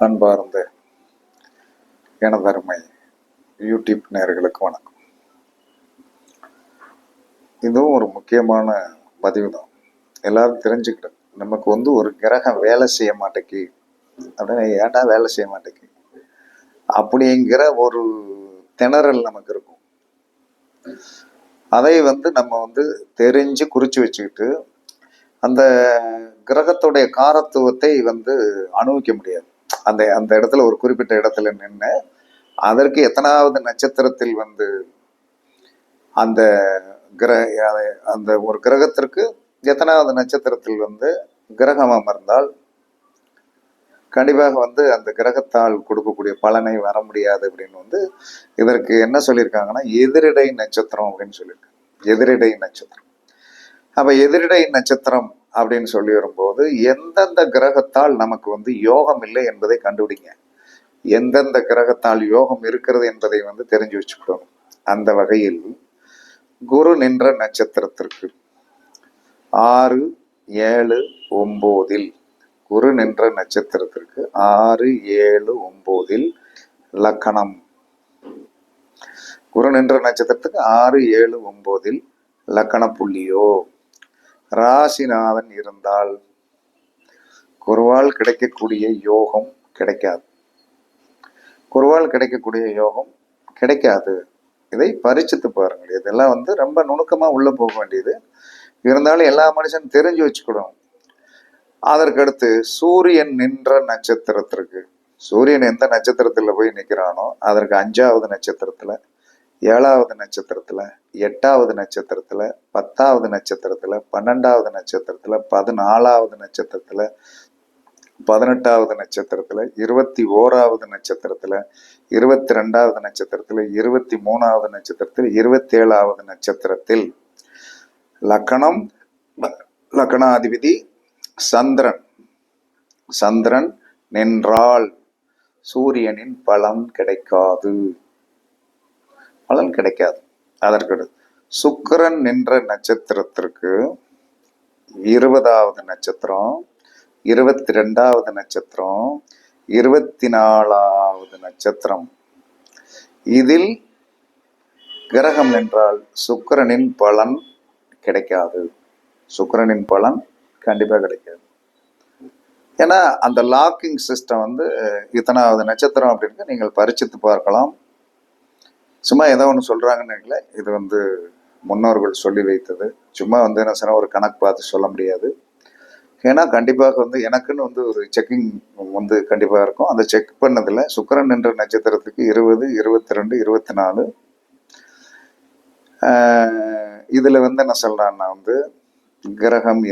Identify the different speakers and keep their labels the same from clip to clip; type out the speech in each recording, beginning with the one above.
Speaker 1: அன்பார்ந்த எனதருமை யூடியூப் நேயர்களுக்கு வணக்கம். இதுவும் ஒரு முக்கியமான பதிவு தான். எல்லாரும் தெரிஞ்சுக்கிட்டோம். நமக்கு ஒரு கிரகம் வேலை செய்ய மாட்டேங்கி அப்படின்னு, ஏன்டா வேலை செய்ய மாட்டேங்கி அப்படிங்கிற ஒரு திணறல் நமக்கு இருக்கும். அதை நம்ம தெரிஞ்சு குறிச்சு வச்சுக்கிட்டு அந்த கிரகத்துடைய காரத்துவத்தை அனுபவிக்க முடியாது. அந்த அந்த இடத்துல ஒரு குறிப்பிட்ட இடத்துல நின்று அதற்கு எத்தனாவது நட்சத்திரத்தில் அந்த அந்த ஒரு கிரகத்திற்கு எத்தனாவது நட்சத்திரத்தில் கிரகம் அமர்ந்தால் கண்டிப்பாக அந்த கிரகத்தால் கொடுக்கக்கூடிய பலனை வர முடியாது அப்படின்னு இதற்கு என்ன சொல்லியிருக்காங்கன்னா எதிரிடை நட்சத்திரம் அப்படின்னு சொல்லியிருக்காங்க. எதிரிடை நட்சத்திரம். அப்ப எதிரிடை நட்சத்திரம் அப்படின்னு சொல்லி வரும்போது எந்தெந்த கிரகத்தால் நமக்கு யோகம் இல்லை என்பதை கண்டுபிடிங்க. எந்தெந்த கிரகத்தால் யோகம் இருக்கிறது என்பதை தெரிஞ்சு வச்சுக்கணும். அந்த வகையில் குரு நின்ற நட்சத்திரத்திற்கு 6, 7, 9 குரு நின்ற நட்சத்திரத்திற்கு 6, 7, 9 லக்கணம். குரு நின்ற நட்சத்திரத்துக்கு 6, 7, 9 லக்கண புள்ளியோ ராசிநாதன் இருந்தால் குருவால் கிடைக்கக்கூடிய யோகம் கிடைக்காது. குருவால் கிடைக்கக்கூடிய யோகம் கிடைக்காது. இதை பரிச்சித்து பாருங்கள். இதெல்லாம் ரொம்ப நுணுக்கமா உள்ள போக வேண்டியது. இருந்தாலும் எல்லா மனுஷனும் தெரிஞ்சு வச்சுக்கணும். அதற்கடுத்து சூரியன் நின்ற நட்சத்திரத்திற்கு, சூரியன் எந்த நட்சத்திரத்துல போய் நிற்கிறானோ அதற்கு 5வது நட்சத்திரத்துல, 7வது நட்சத்திரத்துல, 8வது நட்சத்திரத்துல, 10வது நட்சத்திரத்துல, 12வது நட்சத்திரத்துல, 14வது நட்சத்திரத்துல, 18வது நட்சத்திரத்துல, 21வது நட்சத்திரத்துல, 22வது நட்சத்திரத்துல, 23வது நட்சத்திரத்தில், 27வது நட்சத்திரத்தில் லக்கணம், லக்கணாதிபதி சந்திரன். சந்திரன் நின்றால் சூரியனின் பலன் கிடைக்காது. பலன் கிடைக்காது. அதற்கு சுக்கிரன் நின்ற நட்சத்திரத்திற்கு 20வது நட்சத்திரம், 22வது நட்சத்திரம், 24வது நட்சத்திரம். இதில் கிரகம் நின்றால் சுக்கிரனின் பலன் கிடைக்காது. சுக்கிரனின் பலன் கண்டிப்பா கிடைக்காது. ஏன்னா அந்த லாக்கிங் சிஸ்டம் இத்தனாவது நட்சத்திரம் அப்படின்னு நீங்கள் பரிச்சித்து பார்க்கலாம். சும்மா ஏதோ ஒன்று சொல்றாங்கன்னு இல்லை. இது முன்னோர்கள் சொல்லி வைத்தது. சும்மா என்ன சொன்னா ஒரு கணக்கு பார்த்து சொல்ல முடியாது. ஏன்னா கண்டிப்பாக எனக்குன்னு ஒரு செக்கிங் கண்டிப்பாக இருக்கும். அந்த செக் பண்ணதில் சுக்கிரன் என்ற நட்சத்திரத்துக்கு 20, 22, 24 இதில் என்ன சொல்கிறான்னா கிரகம்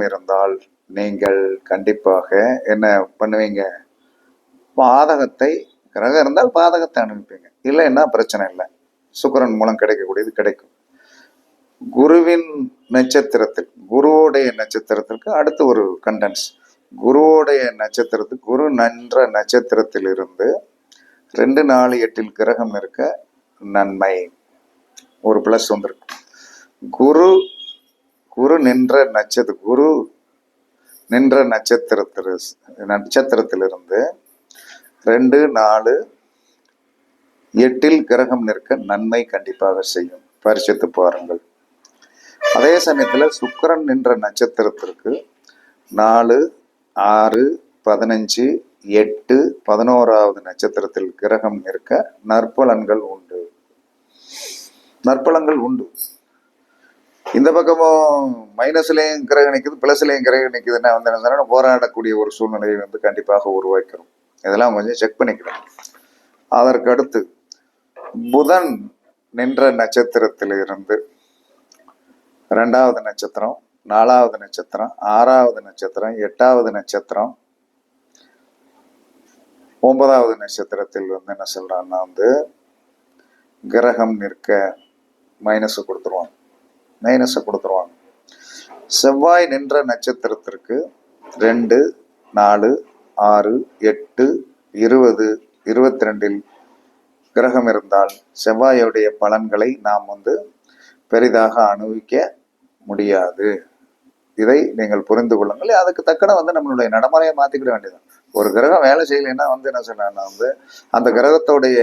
Speaker 1: இருந்தால் நீங்கள் கண்டிப்பாக என்ன பண்ணுவீங்க? பாதகத்தை, கிரகம் இருந்தால் பாதகத்தை அனுப்பிப்பீங்க. இல்லைன்னா பிரச்சனை இல்லை. சுக்கிரன் மூலம் கிடைக்கக்கூடியது கிடைக்கும். குருவின் நட்சத்திரத்தில், குருவோடைய நட்சத்திரத்திற்கு அடுத்து ஒரு கண்டென்ஸ். குருவோடைய நட்சத்திரத்துக்கு, குரு நன்ற நட்சத்திரத்தில் இருந்து 2, 4, 8 கிரகம் இருக்க நன்மை. ஒரு பிளஸ் வந்திருக்கு. குரு நின்ற நட்சத்திரத்திலிருந்து 2, 4, 8 கிரகம் நிற்க நன்மை கண்டிப்பாக செய்யும். பரிசித்து பாருங்கள். அதே சமயத்துல சுக்கிரன் நின்ற நட்சத்திரத்திற்கு 4, 6, 15, 8, 11வது நட்சத்திரத்தில் கிரகம் நிற்க நற்பலன்கள் உண்டு. நற்பலன்கள் உண்டு. இந்த பக்கமும் மைனஸ்லயும் கிரகம் நிற்குது, பிளஸ்லயும் கிரகம் நிற்குதுன்னா போராடக்கூடிய ஒரு சூழ்நிலையை கண்டிப்பாக உருவாக்கிறோம். இதெல்லாம் கொஞ்சம் செக் பண்ணிக்கிறோம். அதற்கு அடுத்து புதன் நின்ற நட்சத்திரத்தில் இருந்து 2வது நட்சத்திரம், 4வது நட்சத்திரம், 6வது நட்சத்திரம், 8வது நட்சத்திரம், 9வது நட்சத்திரத்தில் என்ன சொல்றான்னா கிரகம் நிற்க மைனஸை கொடுத்துருவாங்க. செவ்வாய் நின்ற நட்சத்திரத்திற்கு 2, 4, 6, 8, 20, 22 கிரகம் இருந்தால் செவ்வாயுடைய பலன்களை நாம் பெரிதாக அனுபவிக்க முடியாது. இதை நீங்கள் புரிந்து கொள்ளுங்கள். அதுக்கு தக்கன வந்து நம்மளுடைய நடைமுறையை மாற்றிக்கிட வேண்டியது. ஒரு கிரகம் வேலை செய்யலைன்னா வந்து என்ன சொன்னா வந்து அந்த கிரகத்தோடைய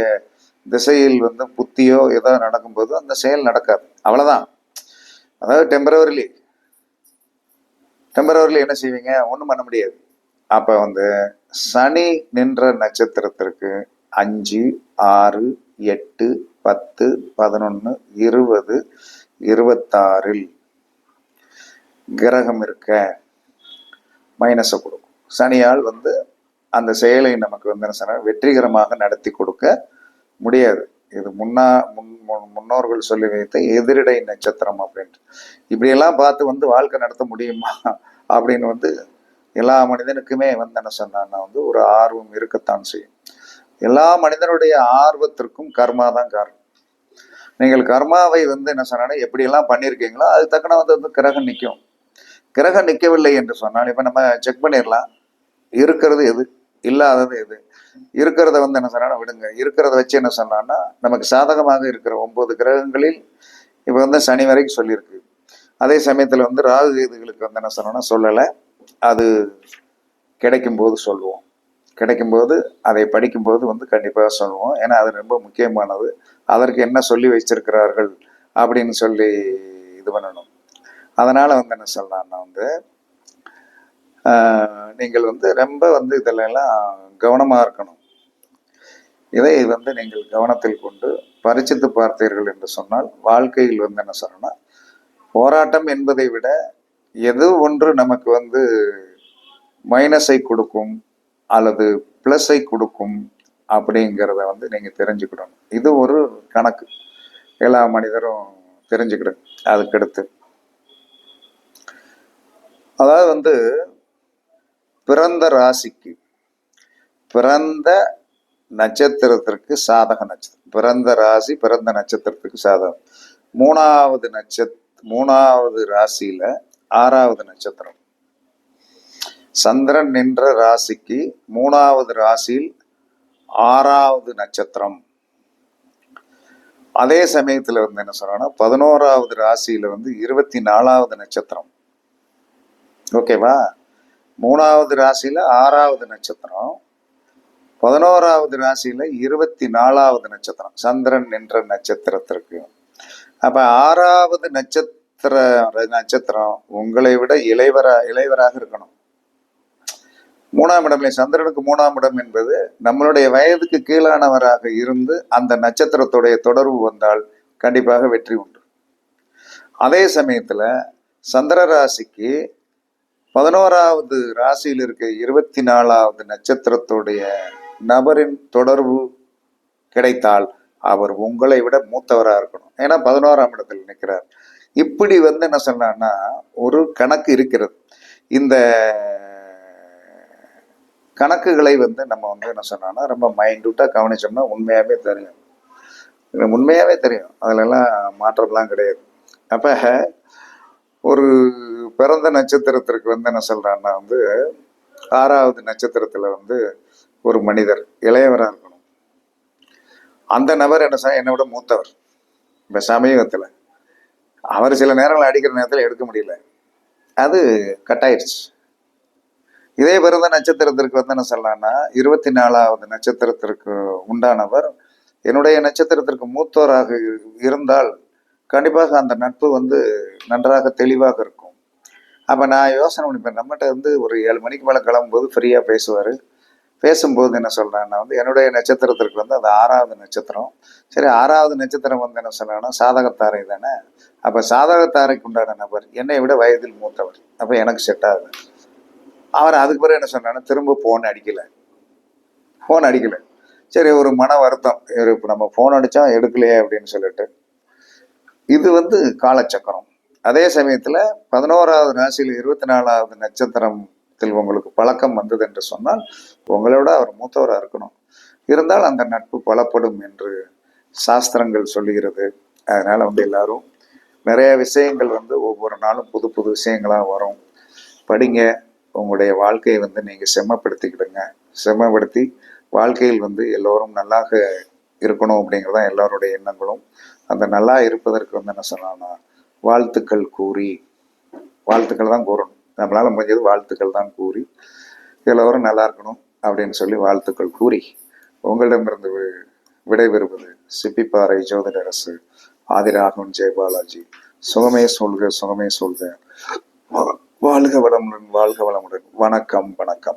Speaker 1: திசையில் வந்து புத்தியோ ஏதோ நடக்கும்போது அந்த செயல் நடக்காது, அவ்வளவுதான். அதாவது டெம்பரவரிலி என்ன செய்வீங்க, ஒன்றும் பண்ண முடியாது. அப்ப வந்து சனி நின்ற நட்சத்திரத்திற்கு 5, 6, 8, 10, 11, 20, 26 கிரகம் இருக்க மைனஸை கொடுக்கும். சனியால் வந்து அந்த செயலை நமக்கு வந்து என்ன சொன்னா வெற்றிகரமாக நடத்தி கொடுக்க முடியாது. இது முன்னோர்கள் சொல்லி வைத்த எதிரிடை நட்சத்திரம் அப்படின்ட்டு. இப்படியெல்லாம் பார்த்து வந்து வாழ்க்கை நடத்த முடியுமா அப்படின்னு வந்து எல்லா மனிதனுக்குமே வந்து என்ன சொன்னா வந்து ஒரு ஆர்வம் இருக்கத்தான் செய்யும். எல்லா மனிதனுடைய ஆர்வத்திற்கும் கர்மா தான் காரணம். நீங்கள் கர்மாவை வந்து என்ன சொன்னா எப்படியெல்லாம் பண்ணியிருக்கீங்களோ அது தக்கன வந்து கிரகம் நிற்கும். கிரகம் நிற்கவில்லை என்று சொன்னால் இப்போ நம்ம செக் பண்ணிடலாம், இருக்கிறது எது, இல்லாதது எது. இருக்கிறத வந்து என்ன சொன்னா விடுங்க, இருக்கிறத வச்சு என்ன சொன்னான்னா நமக்கு சாதகமாக இருக்கிற 9 கிரகங்களில் இப்போ வந்து சனி வரைக்கும் சொல்லியிருக்கு. அதே சமயத்தில் வந்து ராகு கேதுகளுக்கு வந்து என்ன சொன்னோன்னா சொல்லலை, அது கிடைக்கும்போது சொல்லுவோம். கிடைக்கும்போது அதை படிக்கும்போது வந்து கண்டிப்பாக சொல்லுவோம். ஏன்னா அது ரொம்ப முக்கியமானது. அதற்கு என்ன சொல்லி வச்சிருக்கிறார்கள் அப்படின்னு சொல்லி இது பண்ணணும். அதனால வந்து என்ன சொல்லலாம்னா வந்து நீங்கள் வந்து ரொம்ப வந்து இதிலெல்லாம் கவனமாக இருக்கணும். இதை வந்து நீங்கள் கவனத்தில் கொண்டு பரிச்சித்து பார்த்தீர்கள் என்று சொன்னால் வாழ்க்கையில் வந்து என்ன சொல்லணும்னா போராட்டம் என்பதை விட எது ஒன்று நமக்கு வந்து மைனஸை கொடுக்கும் அல்லது ப்ளஸ்ஸை கொடுக்கும் அப்படிங்கிறத வந்து நீங்கள் தெரிஞ்சுக்கிடணும். இது ஒரு கணக்கு, எல்லா மனிதரும் தெரிஞ்சுக்கிடும். அதுக்கடுத்து அதாவது வந்து பிறந்த ராசிக்கு பிறந்த நட்சத்திரத்திற்கு சாதக நட்சத்திரம், பிறந்த ராசி பிறந்த நட்சத்திரத்துக்கு சாதகம். மூணாவது ராசியில 6வது நட்சத்திரம் சந்திரன் நின்ற ராசிக்கு 3வது ராசியில் 6வது நட்சத்திரம். அதே சமயத்துல வந்து என்ன சொல்றாங்கன்னா 11வது ராசியில வந்து 24வது நட்சத்திரம். ஓகேவா? 3வது ராசியில 6வது நட்சத்திரம், 11வது ராசியில 24வது நட்சத்திரம் சந்திரன் நின்ற நட்சத்திரத்திற்கு. அப்ப 6வது நட்சத்திரம் உங்களை விட இளைவராக இருக்கணும். 3ஆம் இடம்ல சந்திரனுக்கு 3ஆம் இடம் என்பது நம்மளுடைய வயதுக்கு கீழானவராக இருந்து அந்த நட்சத்திரத்துடைய தொடர்பு வந்தால் கண்டிப்பாக வெற்றி உண்டு. அதே சமயத்துல சந்திர ராசிக்கு 11வது ராசியில் இருக்க 24வது நட்சத்திரத்துடைய நபரின் தொடர்பு கிடைத்தால் அவர் உங்களை விட மூத்தவராக இருக்கணும். ஏன்னா 11ஆம் இடத்தில் நிற்கிறார். இப்படி வந்து என்ன சொன்னா ஒரு கணக்கு இருக்கிறது. இந்த கணக்குகளை வந்து நம்ம வந்து என்ன சொன்னோம்னா ரொம்ப மைண்ட்யூட்டா கவனிச்சோம்னா உண்மையாவே தெரியும். அதுலெல்லாம் மாற்றம்லாம் கிடையாது. அப்ப ஒரு பிறந்த நட்சத்திரத்திற்கு வந்து என்ன சொல்றான்னா வந்து 6வது நட்சத்திரத்துல வந்து ஒரு மனிதர் இளையவராக இருக்கணும். அந்த நபர் என்ன செய்ய என்னை விட மூத்தவர். இப்ப சமீபத்துல அவர் சில நேரங்கள் அடிக்கிற நேரத்தில் எடுக்க முடியல, அது கட்டாயிடுச்சு. இதே பிறந்த நட்சத்திரத்திற்கு வந்து என்ன சொல்லலாம்னா 24வது நட்சத்திரத்திற்கு உண்டானவர் என்னுடைய நட்சத்திரத்திற்கு மூத்தோராக இருந்தால் கண்டிப்பாக அந்த நட்பு வந்து நன்றாக தெளிவாக இருக்கும். அப்போ நான் யோசனை பண்ணிப்பேன், நம்மகிட்ட வந்து ஒரு 7 மணிக்கு மேலே கிளம்பும்போது ஃப்ரீயாக பேசுவார். பேசும்போது என்ன சொல்கிறேன்னா வந்து என்னுடைய நட்சத்திரத்திற்கு வந்து அது 6வது நட்சத்திரம். சரி, 6வது நட்சத்திரம் வந்து என்ன சொல்லணும்னா சாதகத்தாரை தானே. அப்போ சாதகத்தாரைக்கு உண்டான நபர் என்னை விட வயதில் மூத்தவர். அப்போ எனக்கு செட் ஆகுது. அவர் அதுக்கு பிறகு என்ன சொன்னான்னா திரும்ப ஃபோன் அடிக்கலை. சரி, ஒரு மன வருத்தம், இப்போ நம்ம ஃபோன் அடித்தா எடுக்கலையே அப்படின்னு சொல்லிட்டு. இது வந்து காலச்சக்கரம். அதே சமயத்தில் 11வது ராசியில் 24வது நட்சத்திரத்தில் உங்களுக்கு பழக்கம் வந்தது என்று சொன்னால் உங்களோட அவர் மூத்தவராக இருக்கணும். இருந்தால் அந்த நட்பு பலப்படும் என்று சாஸ்திரங்கள் சொல்லுகிறது. அதனால வந்து எல்லாரும் நிறைய விஷயங்கள் வந்து ஒவ்வொரு நாளும் புது புது விஷயங்களாக வரும். படிங்க, உங்களுடைய வாழ்க்கையை வந்து நீங்கள் செம்மப்படுத்திக்கிடுங்க. செம்மப்படுத்தி வாழ்க்கையில் வந்து எல்லோரும் நல்லாக இருக்கணும் அப்படிங்கிறதான் எல்லாருடைய எண்ணங்களும். அந்த நல்லா இருப்பதற்கு வந்து என்ன சொன்னா வாழ்த்துக்கள் கூறி வாழ்த்துக்கள் தான் கூறணும். நம்மளால முடிஞ்சது வாழ்த்துக்கள் தான் கூறி எல்லோரும் நல்லா இருக்கணும் அப்படின்னு சொல்லி வாழ்த்துக்கள் கூறி உங்களிடமிருந்து விடைபெறுவது சிப்பிப்பாறை ஜோதிடரசு ஆதிராகவன் ஜெயபாலாஜி. சுகமே சொல்க, சுகமே சொல்க. வாழ்க வளமுடன், வாழ்க வளமுடன். வணக்கம், வணக்கம்.